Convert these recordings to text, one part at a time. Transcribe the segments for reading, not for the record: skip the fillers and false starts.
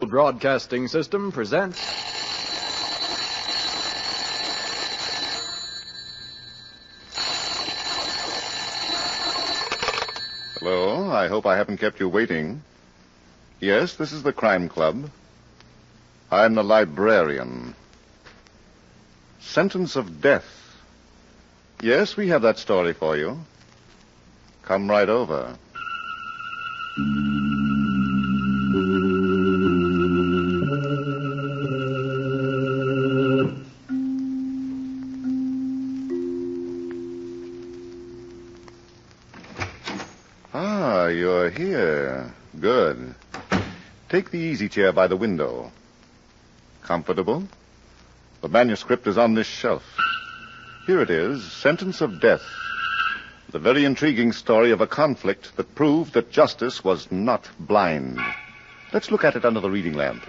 Broadcasting System presents... Hello, I hope I haven't kept you waiting. Yes, this is the Crime Club. I'm the Librarian. Sentence of death. Yes, we have that story for you. Come right over. Ah, you're here. Good. Take the easy chair by the window. Comfortable? The manuscript is on this shelf. Here it is, Sentence of Death. The very intriguing story of a conflict that proved that justice was not blind. Let's look at it under the reading lamp.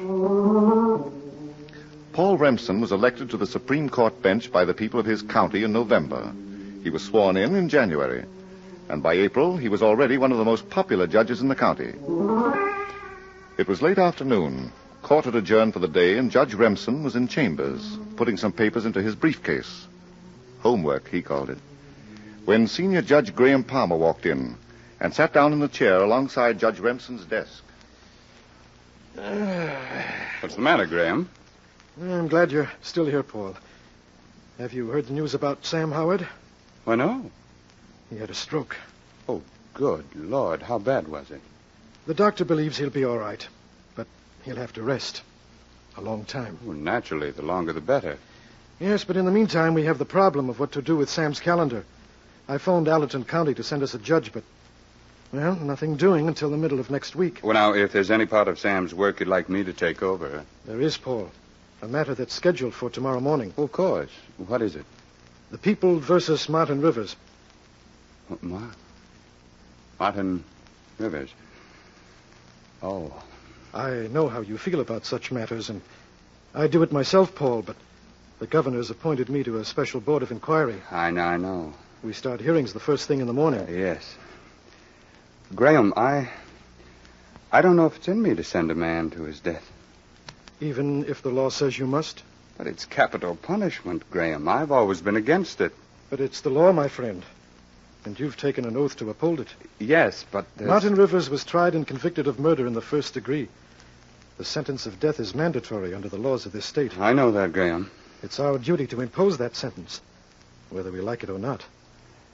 Paul Remsen was elected to the Supreme Court bench by the people of his county in November. He was sworn in January. And by April, he was already one of the most popular judges in the county. It was late afternoon. Court had adjourned for the day, and Judge Remsen was in chambers, putting some papers into his briefcase. Homework, he called it. When Senior Judge Graham Palmer walked in and sat down in the chair alongside Judge Remsen's desk. What's the matter, Graham? I'm glad you're still here, Paul. Have you heard the news about Sam Howard? Why, no. He had a stroke. Oh, good Lord. How bad was it? The doctor believes he'll be all right, but he'll have to rest. A long time. Well, naturally, the longer the better. Yes, but in the meantime, we have the problem of what to do with Sam's calendar. I phoned Allerton County to send us a judge, but, well, nothing doing until the middle of next week. Well, now, if there's any part of Sam's work you'd like me to take over... There is, Paul. A matter that's scheduled for tomorrow morning. Oh, of course. What is it? The People versus Martin Rivers. Martin Rivers. Oh. I know how you feel about such matters, and I do it myself, Paul, but the governor's appointed me to a special board of inquiry. I know. We start hearings the first thing in the morning. Yes. Graham, I don't know if it's in me to send a man to his death. Even if the law says you must? But it's capital punishment, Graham. I've always been against it. But it's the law, my friend. And you've taken an oath to uphold it. Yes, but... Martin Rivers was tried and convicted of murder in the first degree. The sentence of death is mandatory under the laws of this state. I know that, Graham. It's our duty to impose that sentence, whether we like it or not,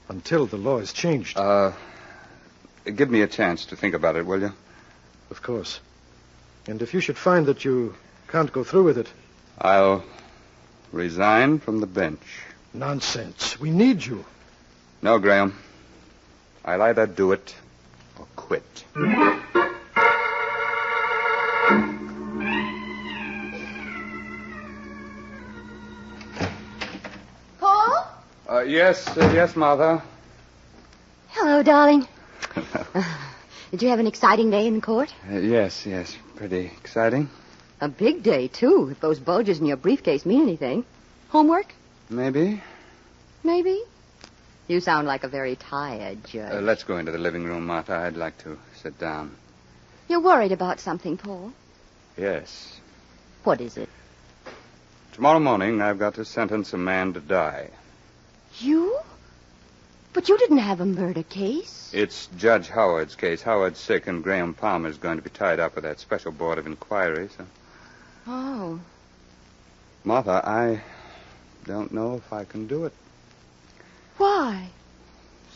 until the law is changed. Give me a chance to think about it, will you? Of course. And if you should find that you can't go through with it... I'll resign from the bench. Nonsense. We need you. No, Graham. I'll either do it or quit. Paul? Yes, Martha. Hello, darling. Did you have an exciting day in court? Yes. Pretty exciting. A big day, too, if those bulges in your briefcase mean anything. Homework? Maybe. Maybe. You sound like a very tired judge. Let's go into the living room, Martha. I'd like to sit down. You're worried about something, Paul? Yes. What is it? Tomorrow morning, I've got to sentence a man to die. You? But you didn't have a murder case. It's Judge Howard's case. Howard's sick, and Graham Palmer's going to be tied up with that special board of inquiry, so... Oh. Martha, I don't know if I can do it. Why?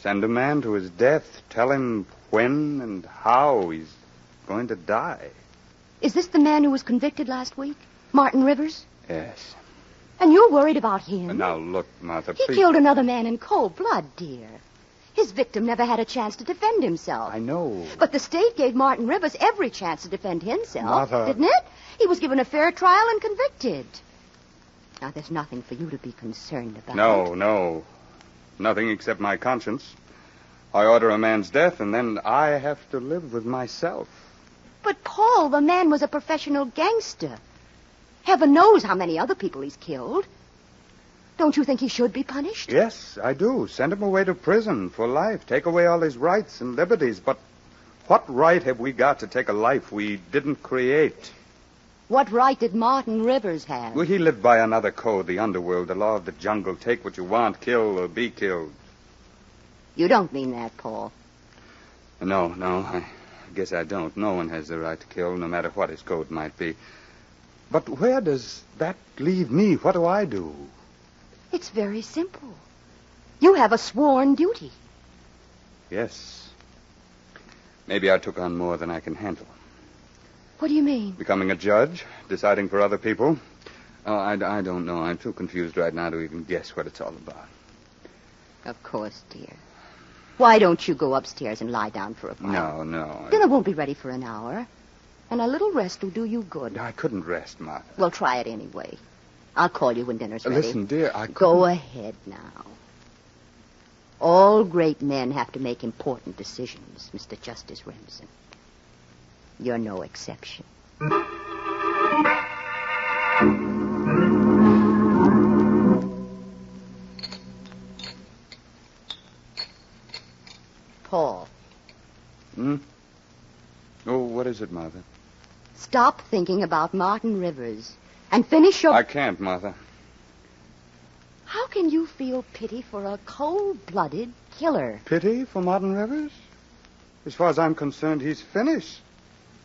Send a man to his death. Tell him when and how he's going to die. Is this the man who was convicted last week? Martin Rivers? Yes. And you're worried about him? Now, look, Martha, He please... killed another man in cold blood, dear. His victim never had a chance to defend himself. I know. But the state gave Martin Rivers every chance to defend himself, Martha... didn't it? He was given a fair trial and convicted. Now, there's nothing for you to be concerned about. No. Nothing except my conscience. I order a man's death, and then I have to live with myself. But, Paul, the man was a professional gangster. Heaven knows how many other people he's killed. Don't you think he should be punished? Yes, I do. Send him away to prison for life. Take away all his rights and liberties. But what right have we got to take a life we didn't create? What right did Martin Rivers have? Well, he lived by another code, the underworld, the law of the jungle. Take what you want, kill or be killed. You don't mean that, Paul. No, I guess I don't. No one has the right to kill, no matter what his code might be. But where does that leave me? What do I do? It's very simple. You have a sworn duty. Yes. Maybe I took on more than I can handle. What do you mean? Becoming a judge, deciding for other people. Oh, I don't know. I'm too confused right now to even guess what it's all about. Of course, dear. Why don't you go upstairs and lie down for a while? No. Dinner won't be ready for an hour. And a little rest will do you good. I couldn't rest, Martha. Well, try it anyway. I'll call you when dinner's ready. Listen, dear, I couldn't... Go ahead now. All great men have to make important decisions, Mr. Justice Remsen. You're no exception. Paul. Oh, what is it, Martha? Stop thinking about Martin Rivers and finish your... I can't, Martha. How can you feel pity for a cold-blooded killer? Pity for Martin Rivers? As far as I'm concerned, he's finished.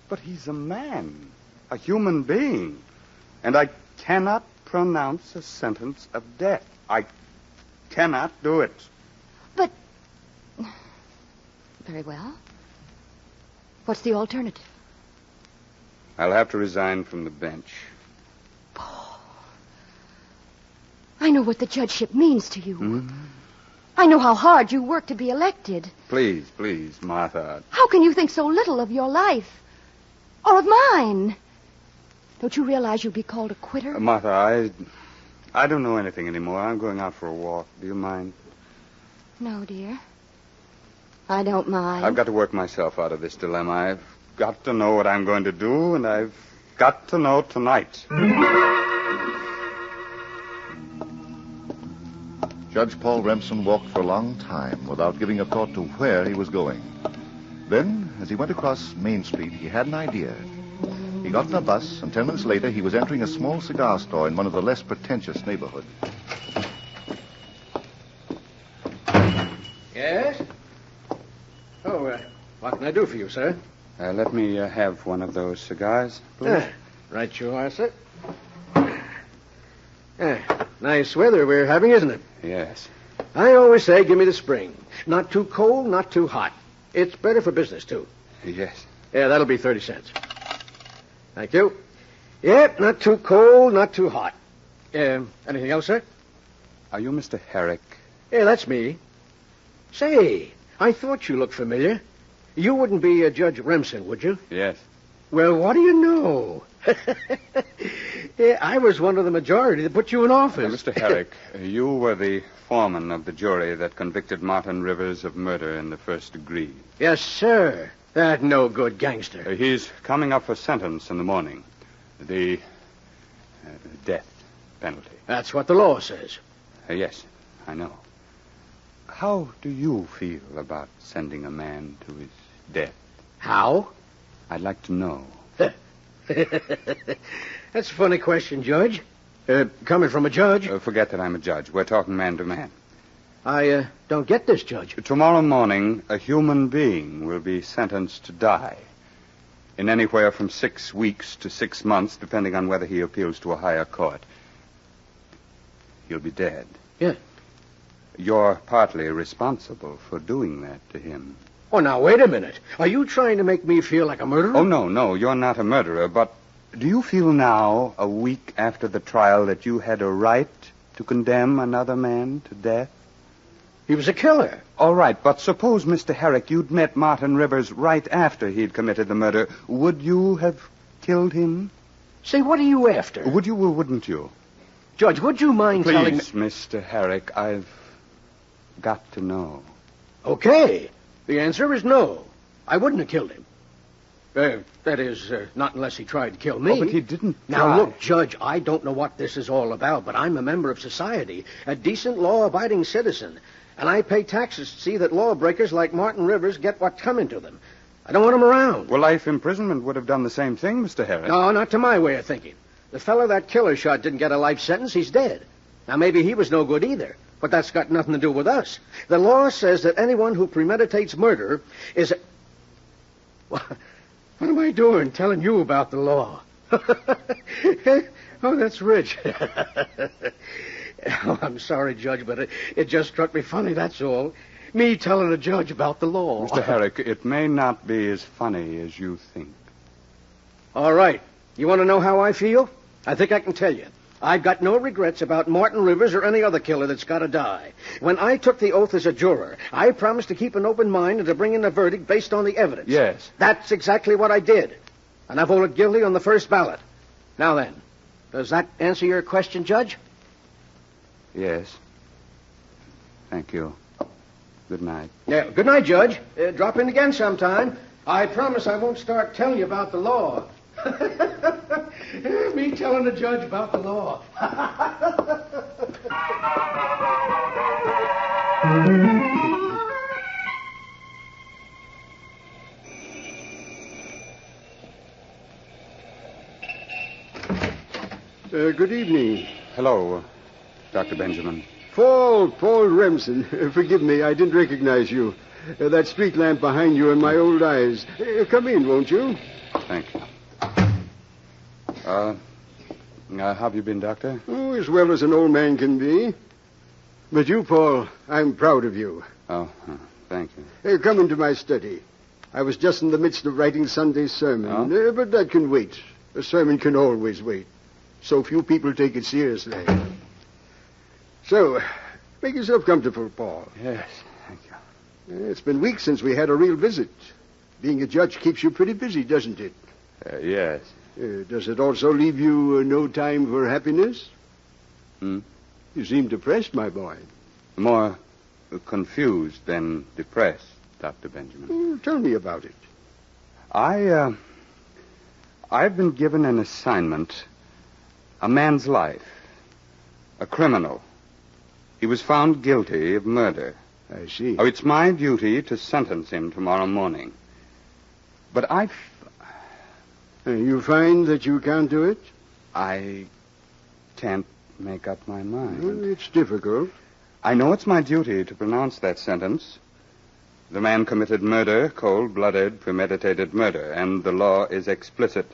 But he's a man, a human being. And I cannot pronounce a sentence of death. I cannot do it. But... Very well. What's the alternative? I'll have to resign from the bench. Paul, I know what the judgeship means to you. I know how hard you work to be elected. Please, Martha. How can you think so little of your life? Or of mine? Don't you realize you'll be called a quitter? Martha, I don't know anything anymore. I'm going out for a walk. Do you mind? No, dear. I don't mind. I've got to work myself out of this dilemma. I've got to know what I'm going to do, and I've got to know tonight. Judge Paul Remsen walked for a long time without giving a thought to where he was going. Then, as he went across Main Street, he had an idea. He got in a bus, and 10 minutes later, he was entering a small cigar store in one of the less pretentious neighborhoods. Yes? Oh, what can I do for you, sir? Let me have one of those cigars, please. Right you are, sir. Nice weather we're having, isn't it? Yes. I always say give me the spring. Not too cold, not too hot. It's better for business, too. Yes. Yeah, that'll be 30 cents. Thank you. Yep, not too cold, not too hot. Anything else, sir? Are you Mr. Herrick? Yeah, that's me. Say, I thought you looked familiar. You wouldn't be Judge Remsen, would you? Yes. Well, what do you know? Yeah, I was one of the majority that put you in office. Mr. Herrick, you were the foreman of the jury that convicted Martin Rivers of murder in the first degree. Yes, sir. That no-good gangster. He's coming up for sentence in the morning. The death penalty. That's what the law says. Yes, I know. How do you feel about sending a man to his death? How? I'd like to know. That's a funny question, Judge. Coming from a judge. Forget that I'm a judge. We're talking man to man. I don't get this, Judge. Tomorrow morning, a human being will be sentenced to die. In anywhere from 6 weeks to 6 months, depending on whether he appeals to a higher court. He'll be dead. Yeah. You're partly responsible for doing that to him. Oh, now, wait a minute. Are you trying to make me feel like a murderer? Oh, no, you're not a murderer, but do you feel now, a week after the trial, that you had a right to condemn another man to death? He was a killer. All right, but suppose, Mr. Herrick, you'd met Martin Rivers right after he'd committed the murder. Would you have killed him? Say, what are you after? Would you or wouldn't you? Judge, would you mind telling me... Please, Mr. Herrick, I've got to know. Okay. The answer is no. I wouldn't have killed him. That is, not unless he tried to kill me. Oh, but he didn't Now, try. look, Judge, I don't know what this is all about, but I'm a member of society, a decent, law-abiding citizen, and I pay taxes to see that lawbreakers like Martin Rivers get what's coming to them. I don't want him around. Well, life imprisonment would have done the same thing, Mr. Herrick. No, not to my way of thinking. The fellow that killer shot didn't get a life sentence. He's dead. Now, maybe he was no good either, but that's got nothing to do with us. The law says that anyone who premeditates murder is... What am I doing telling you about the law? Oh, that's rich. Oh, I'm sorry, Judge, but it just struck me funny, that's all. Me telling a judge about the law. Mr. Herrick, it may not be as funny as you think. All right. You want to know how I feel? I think I can tell you. I've got no regrets about Martin Rivers or any other killer that's got to die. When I took the oath as a juror, I promised to keep an open mind and to bring in a verdict based on the evidence. Yes. That's exactly what I did. And I voted guilty on the first ballot. Now then, does that answer your question, Judge? Yes. Thank you. Good night. Yeah, good night, Judge. Drop in again sometime. I promise I won't start telling you about the law. Me telling the judge about the law. Good evening. Hello, Dr. Benjamin. Paul Remsen. Forgive me, I didn't recognize you. That street lamp behind you in my old eyes. Come in, won't you? Thank you. How have you been, Doctor? Oh, as well as an old man can be. But you, Paul, I'm proud of you. Oh, thank you. Come into my study. I was just in the midst of writing Sunday's sermon, but that can wait. A sermon can always wait. So few people take it seriously. So, make yourself comfortable, Paul. Yes, thank you. It's been weeks since we had a real visit. Being a judge keeps you pretty busy, doesn't it? Yes. Does it also leave you no time for happiness? You seem depressed, my boy. More confused than depressed, Dr. Benjamin. Tell me about it. I've been given an assignment. A man's life. A criminal. He was found guilty of murder. I see. Oh, it's my duty to sentence him tomorrow morning. But You find that you can't do it? I can't make up my mind. Well, it's difficult. I know it's my duty to pronounce that sentence. The man committed murder, cold-blooded, premeditated murder, and the law is explicit.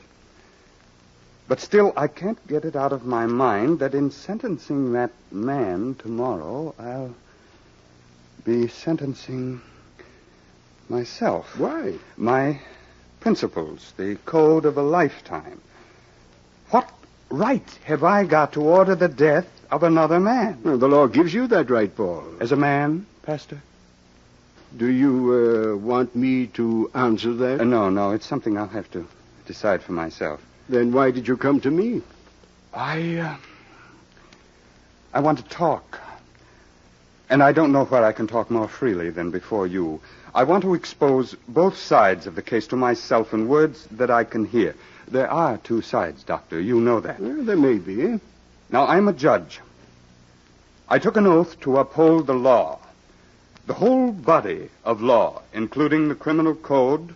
But still, I can't get it out of my mind that in sentencing that man tomorrow, I'll be sentencing myself. Why? My principles, the code of a lifetime. What right have I got to order the death of another man? Well, the law gives you that right, Paul. As a man, Pastor? Do you want me to answer that? No, it's something I'll have to decide for myself. Then why did you come to me? I want to talk. And I don't know where I can talk more freely than before you. I want to expose both sides of the case to myself in words that I can hear. There are two sides, Doctor. You know that. Well, there may be. Now, I'm a judge. I took an oath to uphold the law. The whole body of law, including the criminal code,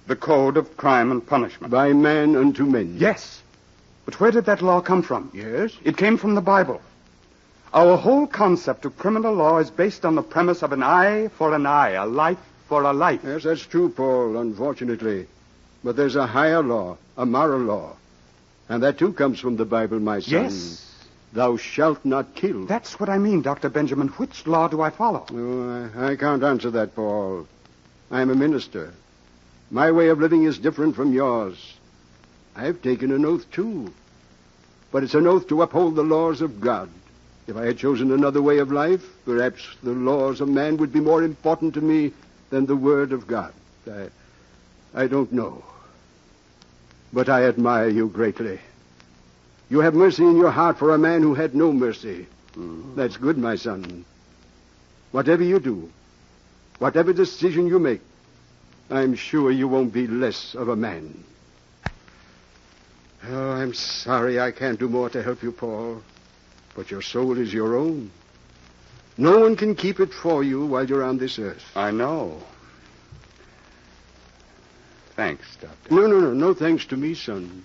the code of crime and punishment. By man unto men. Yes. But where did that law come from? Yes? It came from the Bible. Our whole concept of criminal law is based on the premise of an eye for an eye, a life for a life. Yes, that's true, Paul, unfortunately. But there's a higher law, a moral law. And that, too, comes from the Bible, my son. Yes. Thou shalt not kill. That's what I mean, Dr. Benjamin. Which law do I follow? Oh, I can't answer that, Paul. I'm a minister. My way of living is different from yours. I've taken an oath, too. But it's an oath to uphold the laws of God. If I had chosen another way of life, perhaps the laws of man would be more important to me than the Word of God. I don't know. But I admire you greatly. You have mercy in your heart for a man who had no mercy. That's good, my son. Whatever you do, whatever decision you make, I'm sure you won't be less of a man. Oh, I'm sorry I can't do more to help you, Paul. But your soul is your own. No one can keep it for you while you're on this earth. I know. Thanks, Doctor. No thanks to me, son.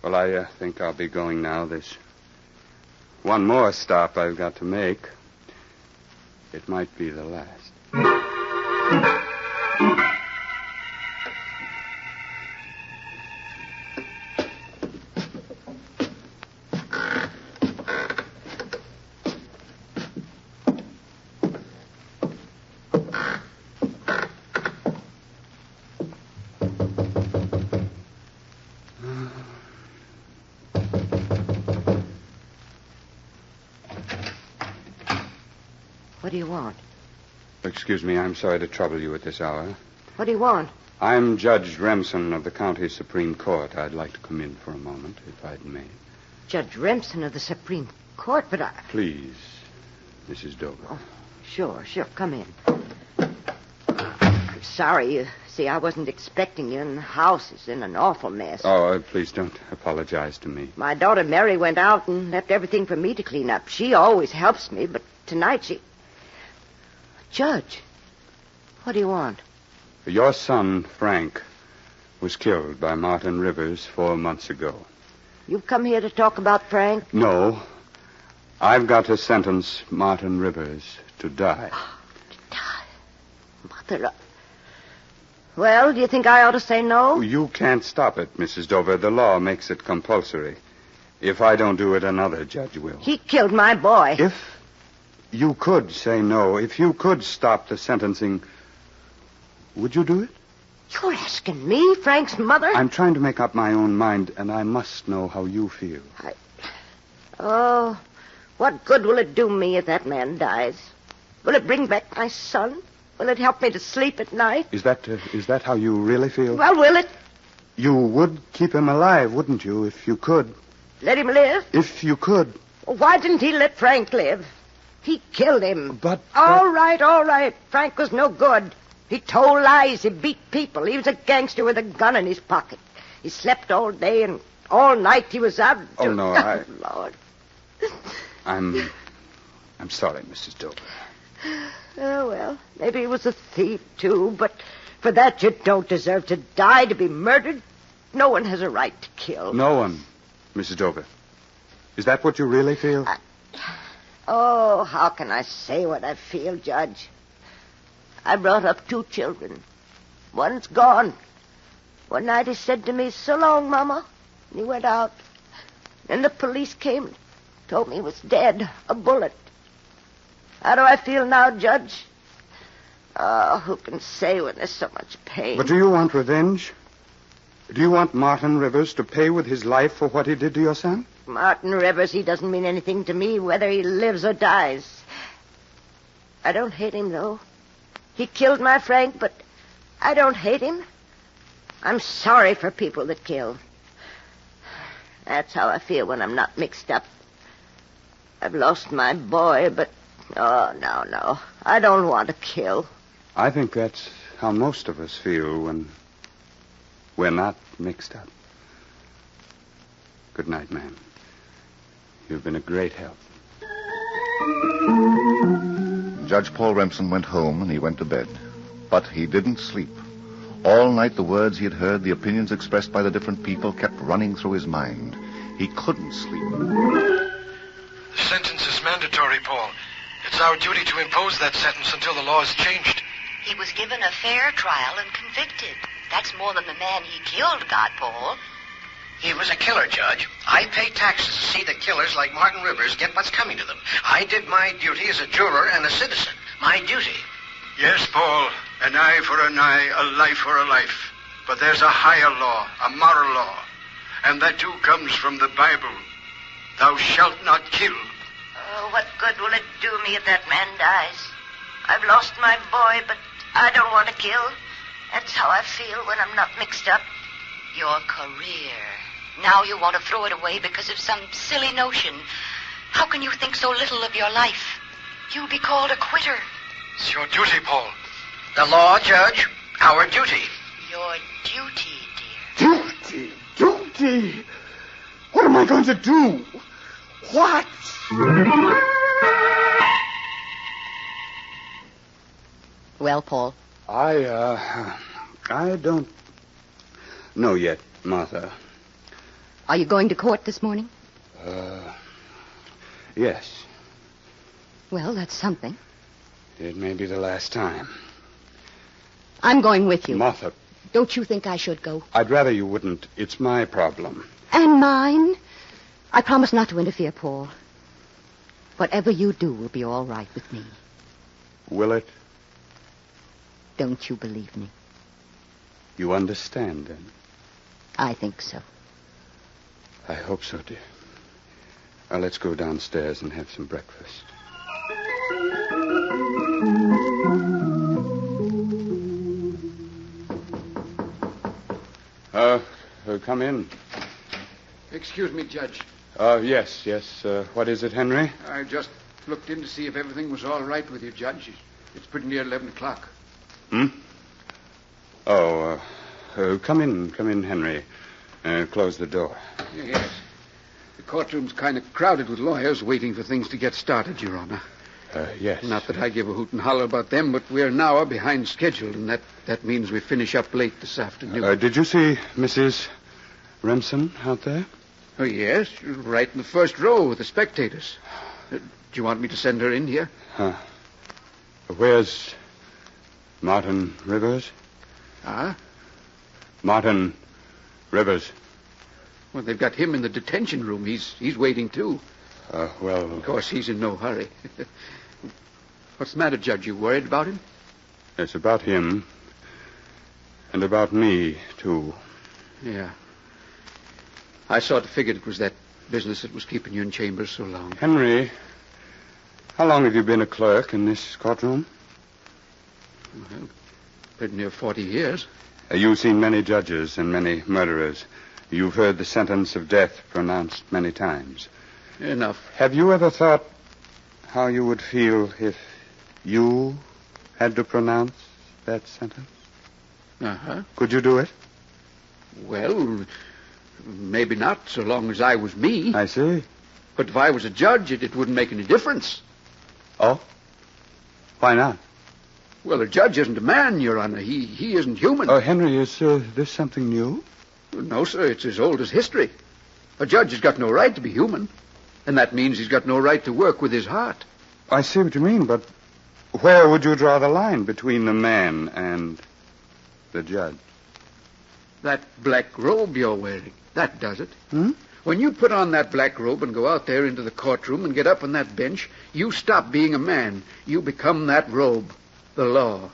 Well, I think I'll be going now. There's one more stop I've got to make. It might be the last. What do you want? Excuse me, I'm sorry to trouble you at this hour. What do you want? I'm Judge Remsen of the County Supreme Court. I'd like to come in for a moment, if I may. Judge Remsen of the Supreme Court, but I... Please, Mrs. Dover. Oh, sure. Come in. I'm sorry. You see, I wasn't expecting you, and the house is in an awful mess. Oh, please don't apologize to me. My daughter Mary went out and left everything for me to clean up. She always helps me, but tonight she... Judge, what do you want? Your son, Frank, was killed by Martin Rivers 4 months ago. You've come here to talk about Frank? No. I've got to sentence Martin Rivers to die. To die? Mother... Well, do you think I ought to say no? You can't stop it, Mrs. Dover. The law makes it compulsory. If I don't do it, another judge will. He killed my boy. If you could say no, if you could stop the sentencing, would you do it? You're asking me, Frank's mother? I'm trying to make up my own mind, and I must know how you feel. Oh, what good will it do me if that man dies? Will it bring back my son? Will it help me to sleep at night? Is that how you really feel? Well, will it? You would keep him alive, wouldn't you, if you could? Let him live? If you could. Well, why didn't he let Frank live? He killed him. But... All right. Frank was no good. He told lies. He beat people. He was a gangster with a gun in his pocket. He slept all day and all night he was out. Oh, no, Lord. I'm sorry, Mrs. Dover. Oh, well, maybe he was a thief, too, but for that you don't deserve to die, to be murdered. No one has a right to kill. No one, Mrs. Dover. Is that what you really feel? Oh, how can I say what I feel, Judge? I brought up 2 children. One's gone. One night he said to me, "So long, Mama." And he went out. Then the police came and told me he was dead, a bullet. How do I feel now, Judge? Oh, who can say when there's so much pain? But do you want revenge? Do you want Martin Rivers to pay with his life for what he did to your son? Martin Rivers, he doesn't mean anything to me, whether he lives or dies. I don't hate him, though. He killed my Frank, but I don't hate him. I'm sorry for people that kill. That's how I feel when I'm not mixed up. I've lost my boy, but... Oh, no. I don't want to kill. I think that's how most of us feel when we're not mixed up. Good night, ma'am. You've been a great help. Judge Paul Remsen went home and he went to bed. But he didn't sleep. All night the words he had heard, the opinions expressed by the different people kept running through his mind. He couldn't sleep. The sentence is mandatory, Paul. It's our duty to impose that sentence until the law is changed. He was given a fair trial and convicted. That's more than the man he killed got, Paul. He was a killer, Judge. I pay taxes to see that killers like Martin Rivers get what's coming to them. I did my duty as a juror and a citizen. My duty. Yes, Paul. An eye for an eye, a life for a life. But there's a higher law, a moral law. And that too comes from the Bible. Thou shalt not kill. Oh, what good will it do me if that man dies? I've lost my boy, but I don't want to kill. That's how I feel when I'm not mixed up. Your career. Now you want to throw it away because of some silly notion. How can you think so little of your life? You'll be called a quitter. It's your duty, Paul. The law, Judge. Our duty. Your duty, dear. Duty? What am I going to do? What? Well, Paul? I No, yet, Martha. Are you going to court this morning? Yes. Well, that's something. It may be the last time. I'm going with you. Martha, Don't you think I should go? I'd rather you wouldn't. It's my problem. And mine? I promise not to interfere, Paul. Whatever you do will be all right with me. Will it? Don't you believe me? You understand, then? I think so. I hope so, dear. Now, let's go downstairs and have some breakfast. Come in. Excuse me, Judge. Yes. What is it, Henry? I just looked in to see if everything was all right with you, Judge. It's pretty near 11 o'clock. Come in, Henry. Close the door. Yes. The courtroom's kind of crowded with lawyers waiting for things to get started, Your Honor. Yes. Not that I give a hoot and holler about them, but we're an hour behind schedule, and that means we finish up late this afternoon. Did you see Mrs. Remsen out there? Oh, yes. Right in the first row with the spectators. Do you want me to send her in here? Where's Martin Rivers? Huh? Martin Rivers. Well, they've got him in the detention room. He's waiting, too. Well... Of course, he's in no hurry. What's the matter, Judge? You worried about him? It's about him. And about me, too. Yeah. I sort of figured it was that business that was keeping you in chambers so long. Henry, how long have you been a clerk in this courtroom? Well, pretty near 40 years. You've seen many judges and many murderers. You've heard the sentence of death pronounced many times. Enough. Have you ever thought how you would feel if you had to pronounce that sentence? Uh-huh. Could you do it? Well, maybe not, so long as I was me. I see. But if I was a judge, it wouldn't make any difference. Oh? Why not? Well, a judge isn't a man, Your Honor. He isn't human. Oh, Henry, is this something new? No, sir. It's as old as history. A judge has got no right to be human. And that means he's got no right to work with his heart. I see what you mean, but where would you draw the line between the man and the judge? That black robe you're wearing, that does it. Hmm? When you put on that black robe and go out there into the courtroom and get up on that bench, you stop being a man. You become that robe, the law,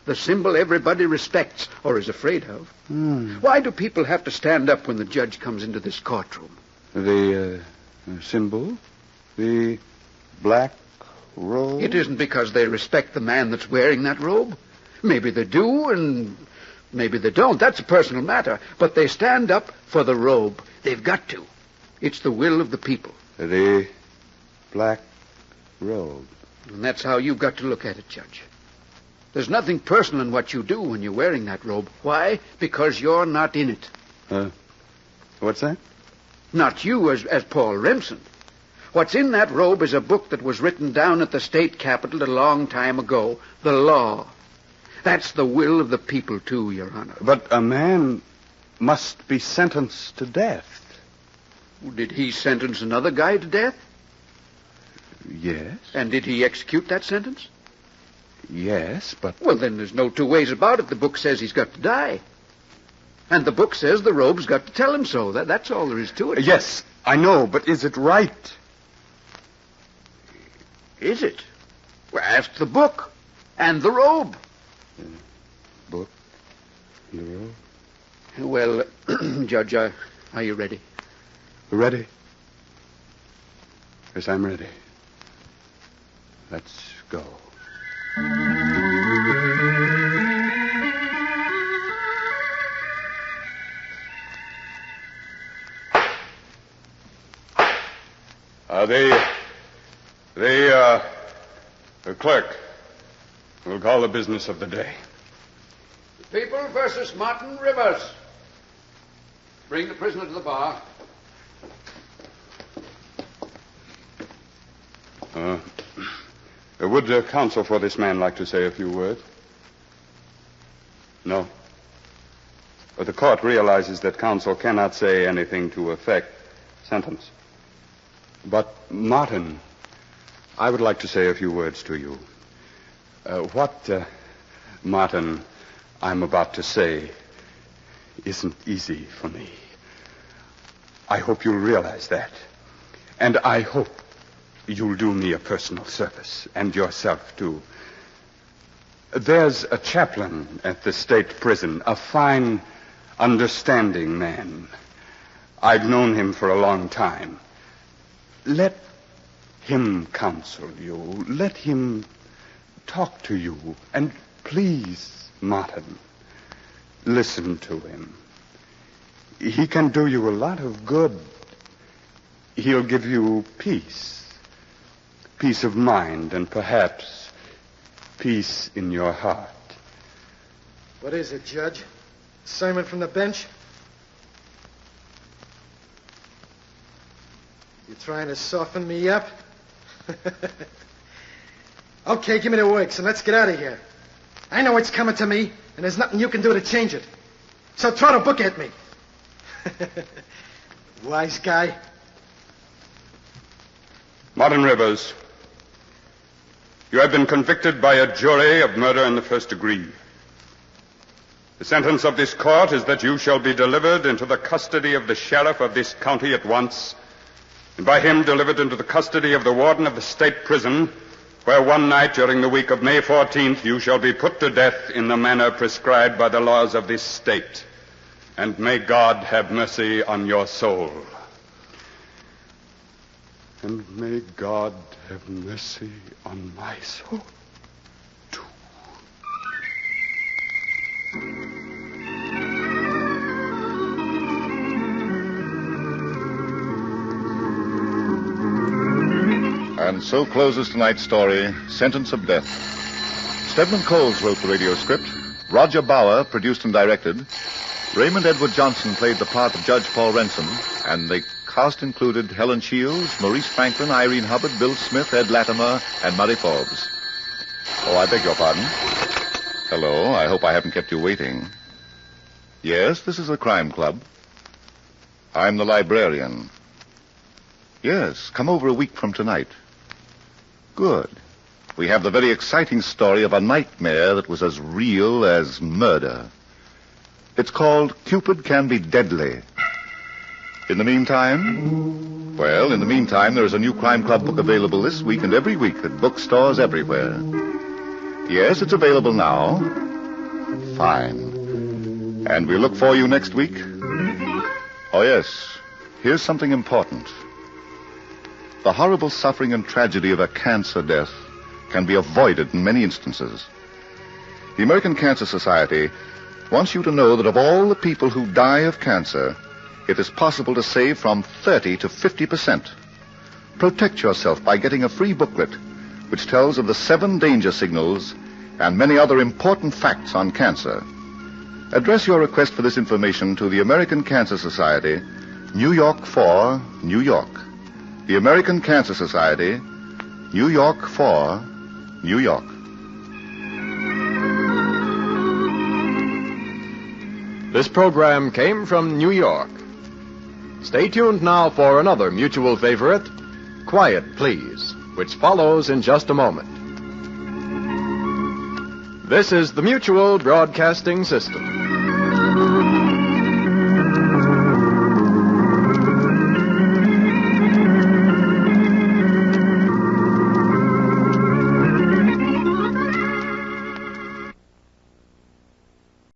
the symbol everybody respects or is afraid of. Why do people have to stand up when the judge comes into this courtroom? The symbol? The black robe? It isn't because they respect the man that's wearing that robe. Maybe they do, and maybe they don't. That's a personal matter. But they stand up for the robe. They've got to. It's the will of the people. The black robe. And that's how you've got to look at it, Judge. There's nothing personal in what you do when you're wearing that robe. Why? Because you're not in it. What's that? Not you as Paul Remsen. What's in that robe is a book that was written down at the state capitol a long time ago. The law. That's the will of the people, too, Your Honor. But a man must be sentenced to death. Did he sentence another guy to death? Yes. And did he execute that sentence? Yes, but... Well, then there's no two ways about it. The book says he's got to die. And the book says the robe's got to tell him so. That's all there is to it. Yes, I know, but is it right? Is it? Well, ask the book and the robe. Book and the robe? Well, Judge, are you ready? Ready? Yes, I'm ready. Let's go. The clerk will call the business of the day. The People versus Martin Rivers. Bring the prisoner to the bar. Would counsel for this man like to say a few words? No. The court realizes that counsel cannot say anything to affect sentence. But, Martin, I would like to say a few words to you. Martin, I'm about to say isn't easy for me. I hope you'll realize that. And I hope you'll do me a personal service, and yourself, too. There's a chaplain at the state prison, a fine, understanding man. I've known him for a long time. Let him counsel you. Let him talk to you. And please, Martin, listen to him. He can do you a lot of good. He'll give you peace. Peace of mind, and perhaps peace in your heart. What is it, Judge? Assignment from the bench? You trying to soften me up? Okay, give me the works, and let's get out of here. I know it's coming to me, and there's nothing you can do to change it. So throw the book at me. Wise guy. Martin Rivers, you have been convicted by a jury of murder in the first degree. The sentence of this court is that you shall be delivered into the custody of the sheriff of this county at once, and by him delivered into the custody of the warden of the state prison, where one night during the week of May 14th you shall be put to death in the manner prescribed by the laws of this state. And may God have mercy on your soul. And may God have mercy on my soul, too. And so closes tonight's story, Sentence of Death. Stedman Coles wrote the radio script. Roger Bauer produced and directed. Raymond Edward Johnson played the part of Judge Paul Ransom, and the cast included Helen Shields, Maurice Franklin, Irene Hubbard, Bill Smith, Ed Latimer, and Murray Forbes. Oh, I beg your pardon. Hello, I hope I haven't kept you waiting. Yes, this is the Crime Club. I'm the Librarian. Yes, come over a week from tonight. Good. We have the very exciting story of a nightmare that was as real as murder. It's called Cupid Can Be Deadly. In the meantime, there is a new Crime Club book available this week and every week at bookstores everywhere. Yes, it's available now. Fine. And we look for you next week. Oh, yes. Here's something important. The horrible suffering and tragedy of a cancer death can be avoided in many instances. The American Cancer Society wants you to know that of all the people who die of cancer, it is possible to save from 30 to 50%. Protect yourself by getting a free booklet which tells of the 7 danger signals and many other important facts on cancer. Address your request for this information to the American Cancer Society, New York 4, New York. The American Cancer Society, New York 4, New York. This program came from New York. Stay tuned now for another mutual favorite, Quiet Please, which follows in just a moment. This is the Mutual Broadcasting System.